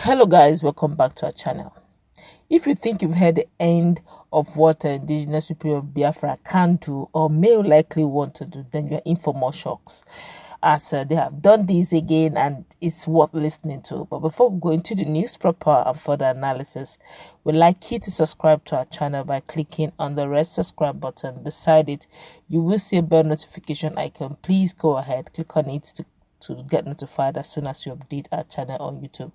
Hello guys, welcome back to our channel. If you think you've heard the end of what indigenous people of Biafra can do or may likely want to do, then you're in for more shocks, as they have done this again and it's worth listening to. But before we go into the news proper and further analysis, we'd like you to subscribe to our channel by clicking on the red subscribe button. Beside it, you will see a bell notification icon. Please go ahead, click on it to get notified as soon as you update our channel on YouTube.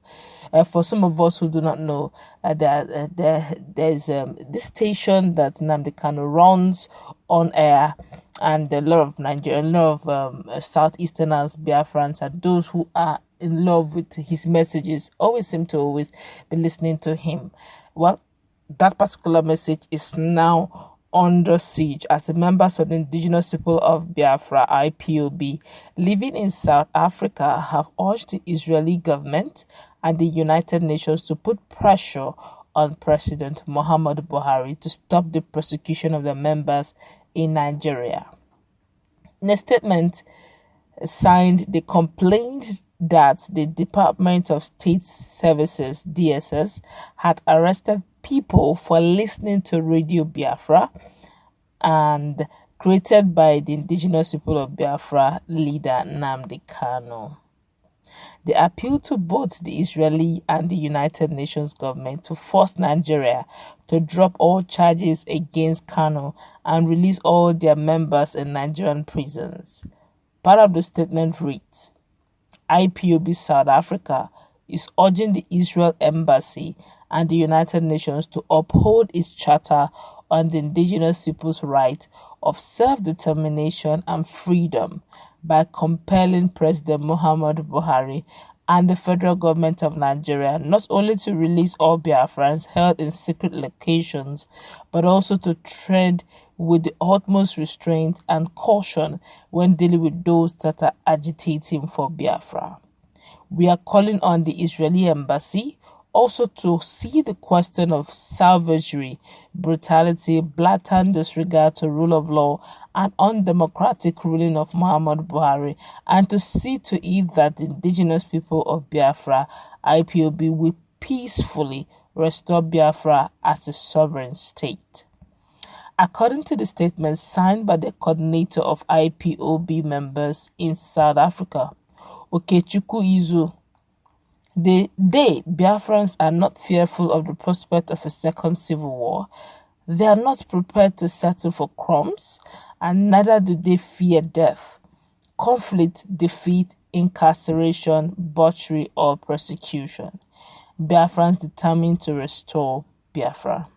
For some of us who do not know, there's this station that Nnamdi Kanu runs on air, and a lot of Nigerian, a lot of Southeasterners, Biafrans, and those who are in love with his messages always seem to always be listening to him. Well, that particular message is now under siege as the members of the indigenous people of Biafra, IPOB, living in South Africa have urged the Israeli government and the United Nations to put pressure on President Muhammadu Buhari to stop the persecution of the members in Nigeria. In a statement signed, they complained that the Department of State Services, DSS, had arrested people for listening to Radio Biafra and created by the indigenous people of Biafra leader Nnamdi Kanu. They appealed to both the Israeli and the United Nations government to force Nigeria to drop all charges against Kanu and release all their members in Nigerian prisons. Part of the statement reads, IPOB South Africa is urging the Israel Embassy and the United Nations to uphold its charter on the indigenous people's right of self-determination and freedom by compelling President Muhammadu Buhari and the federal government of Nigeria not only to release all Biafrans held in secret locations, but also to tread with the utmost restraint and caution when dealing with those that are agitating for Biafra. We are calling on the Israeli embassy also to see the question of savagery, brutality, blatant disregard to rule of law, and undemocratic ruling of Muhammadu Buhari, and to see to it that the indigenous people of Biafra, IPOB, will peacefully restore Biafra as a sovereign state. According to the statement signed by the coordinator of IPOB members in South Africa, Okechukwu Izu, they, Biafrans, are not fearful of the prospect of a second civil war. They are not prepared to settle for crumbs, and neither do they fear death, conflict, defeat, incarceration, butchery, or persecution. Biafrans determined to restore Biafra.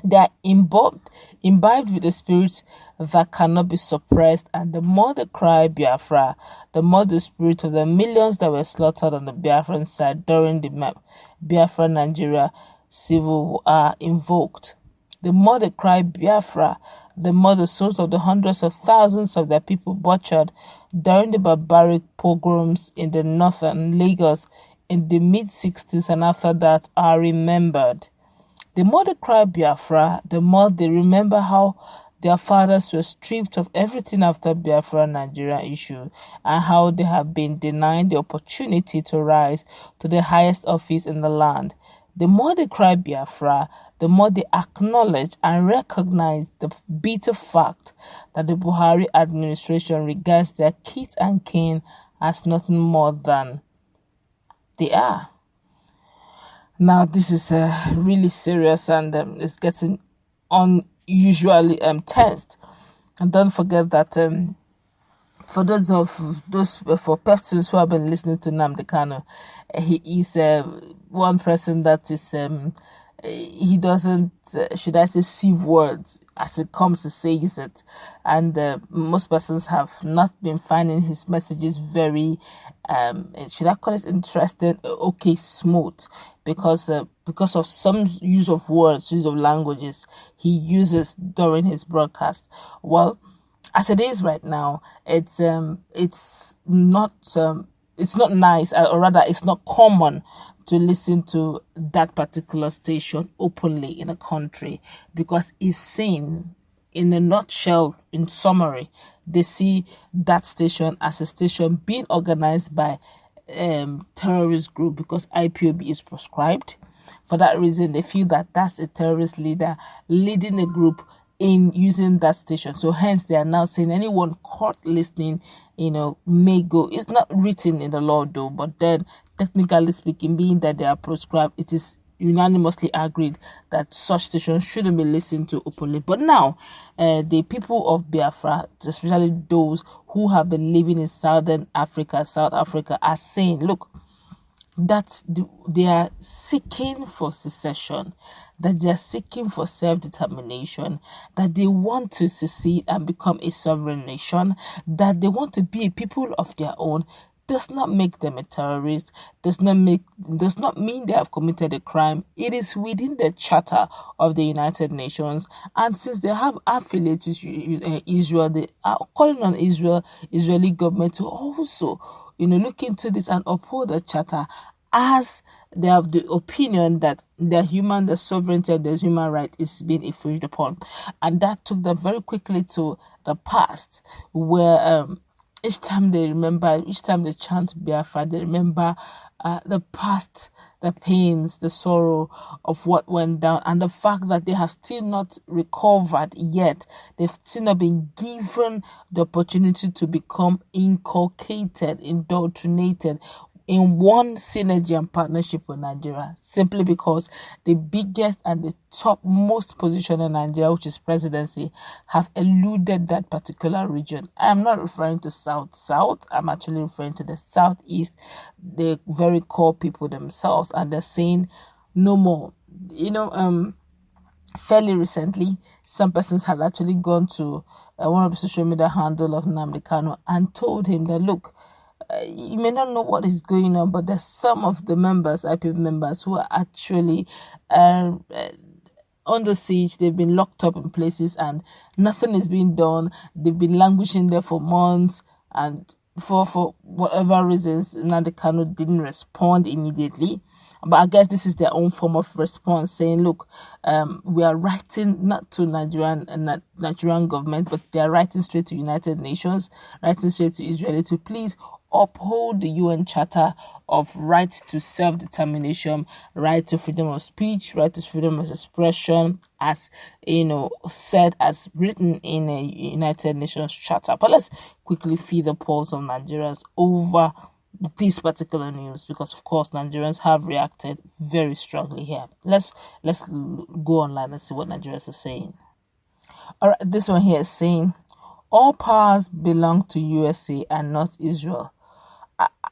They are imbibed with a spirit that cannot be suppressed, and the more they cry Biafra, the more the spirit of the millions that were slaughtered on the Biafran side during the Biafra Nigeria civil war are invoked. The more they cry Biafra, the more the souls of the hundreds of thousands of their people butchered during the barbaric pogroms in the northern Lagos in the mid-60s and after that are remembered. The more they cry Biafra, the more they remember how their fathers were stripped of everything after Biafra Nigeria issue, and how they have been denied the opportunity to rise to the highest office in the land. The more they cry Biafra, the more they acknowledge and recognize the bitter fact that the Buhari administration regards their kith and kin as nothing more than they are. Now, this is really serious, and it's getting unusually tense. And don't forget that for for persons who have been listening to Nnamdi Kanu, he is one person that is he doesn't should I say sieve words as it comes to says it, and most persons have not been finding his messages very should I call it interesting, okay, smooth, because of some use of words, use of languages he uses during his broadcast. Well, as it is right now, it's not nice, or rather it's not common to listen to that particular station openly in a country, because it's seen, in a nutshell, in summary, they see that station as a station being organized by terrorist group because IPOB is proscribed. For that reason, they feel that that's a terrorist leader leading a group in using that station. So hence they are now saying anyone caught listening, may go. It's not written in the law though, but then technically speaking, being that they are proscribed, it is unanimously agreed that such stations shouldn't be listened to openly. But now, the people of Biafra, especially those who have been living in South Africa, are saying, look, that they are seeking for secession, that they are seeking for self-determination, that they want to secede and become a sovereign nation, that they want to be a people of their own, does not make them a terrorist, does not mean they have committed a crime. It is within the charter of the United Nations, and since they have affiliates with Israel, they are calling on Israeli government to also look into this and uphold the charter, as they have the opinion that their sovereignty and their human right is being infringed upon. And that took them very quickly to the past, where each time they chant Biafra, they remember the past, the pains, the sorrow of what went down, and the fact that they have still not recovered yet. They've still not been given the opportunity to become inculcated, indoctrinated in one synergy and partnership with Nigeria, simply because the biggest and the topmost position in Nigeria, which is presidency, have eluded that particular region. I'm not referring to South. I'm actually referring to the Southeast, the very core people themselves, and they're saying no more. Fairly recently, some persons had actually gone to one of the social media handle of Nnamdi Kanu and told him that, look, you may not know what is going on, but there's some of the members, IPOB members, who are actually under siege. They've been locked up in places and nothing is being done. They've been languishing there for months, and for whatever reasons, Nnamdi Kanu didn't respond immediately. But I guess this is their own form of response, saying, look, we are writing not to Nigerian government, but they are writing straight to United Nations, writing straight to Israel to please uphold the UN Charter of right to self-determination, right to freedom of speech, right to freedom of expression, as said, as written in a United Nations Charter. But let's quickly feel the pulse of Nigerians over this particular news, because of course Nigerians have reacted very strongly here. Let's go online and see what Nigerians are saying. All right, this one here is saying all powers belong to USA and not Israel.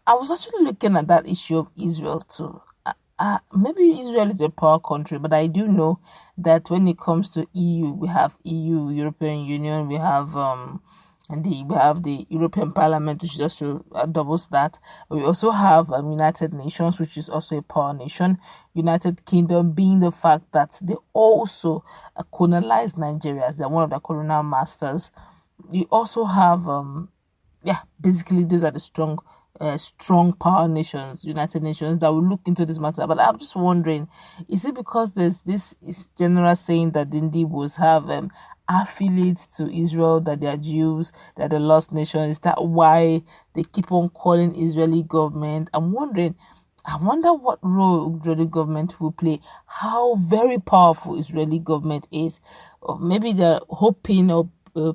I was actually looking at that issue of Israel too. Maybe Israel is a power country, but I do know that when it comes to EU, we have EU, European Union, we have the European Parliament, which just doubles that. We also have United Nations, which is also a power nation. United Kingdom being the fact that they also colonized Nigeria. They're one of the colonial masters. You also have, basically those are the strong power nations, United Nations, that will look into this matter. But I'm just wondering, is it because there's this general saying that the Ndibos have affiliates to Israel, that they are Jews, that the lost nation? Is that why they keep on calling Israeli government? I wonder what role Israeli government will play, how very powerful Israeli government is. Or maybe they're hoping or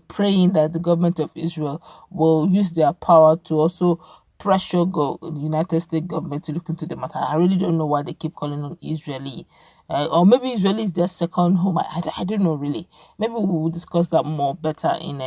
praying that the government of Israel will use their power to also pressure the United States government to look into the matter. I really don't know why they keep calling on Israeli. Or maybe Israel is their second home. I don't know really. Maybe we will discuss that more better in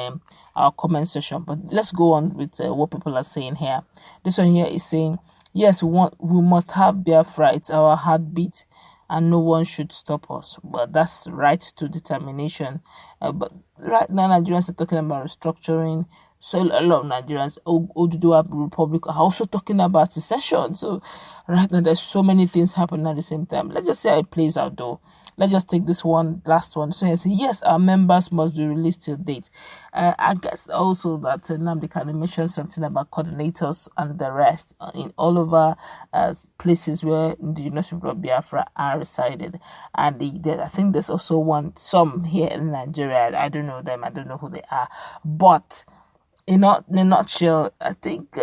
our comment section. But let's go on with what people are saying here. This one here is saying, yes, we must have Biafra. It's our heartbeat, and no one should stop us. But that's right to determination. But right now, Nigerians are talking about restructuring. So a lot of Nigerians, Oduduwa Republic, are also talking about secession. So right now, there's so many things happening at the same time. Let's just see how it plays out, though. Let's just take this last one. So yes, our members must be released till date. I guess also that Nnamdi Kanu mentioned something about coordinators and the rest in all over places where indigenous people of Biafra are resided. And I think there's also some here in Nigeria. I don't know them. I don't know who they are. But in a nutshell, I think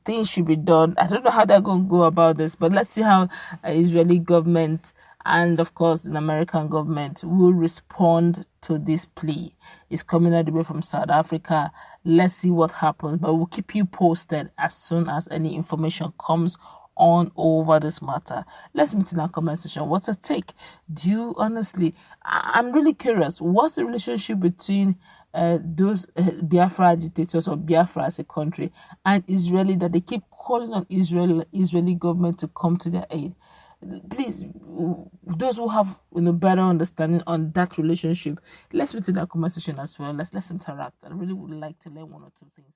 things should be done. I don't know how they're going to go about this, but let's see how Israeli government and, of course, the American government will respond to this plea. It's coming all the way from South Africa. Let's see what happens, but we'll keep you posted as soon as any information comes on over this matter. Let's meet in our comment section. What's a take? Do you honestly, I'm really curious, what's the relationship between those Biafra agitators or Biafra as a country and Israeli, that they keep calling on Israeli government to come to their aid? Please, those who have better understanding on that relationship, let's meet in our comment section as well. Let's interact. I really would like to learn one or two things.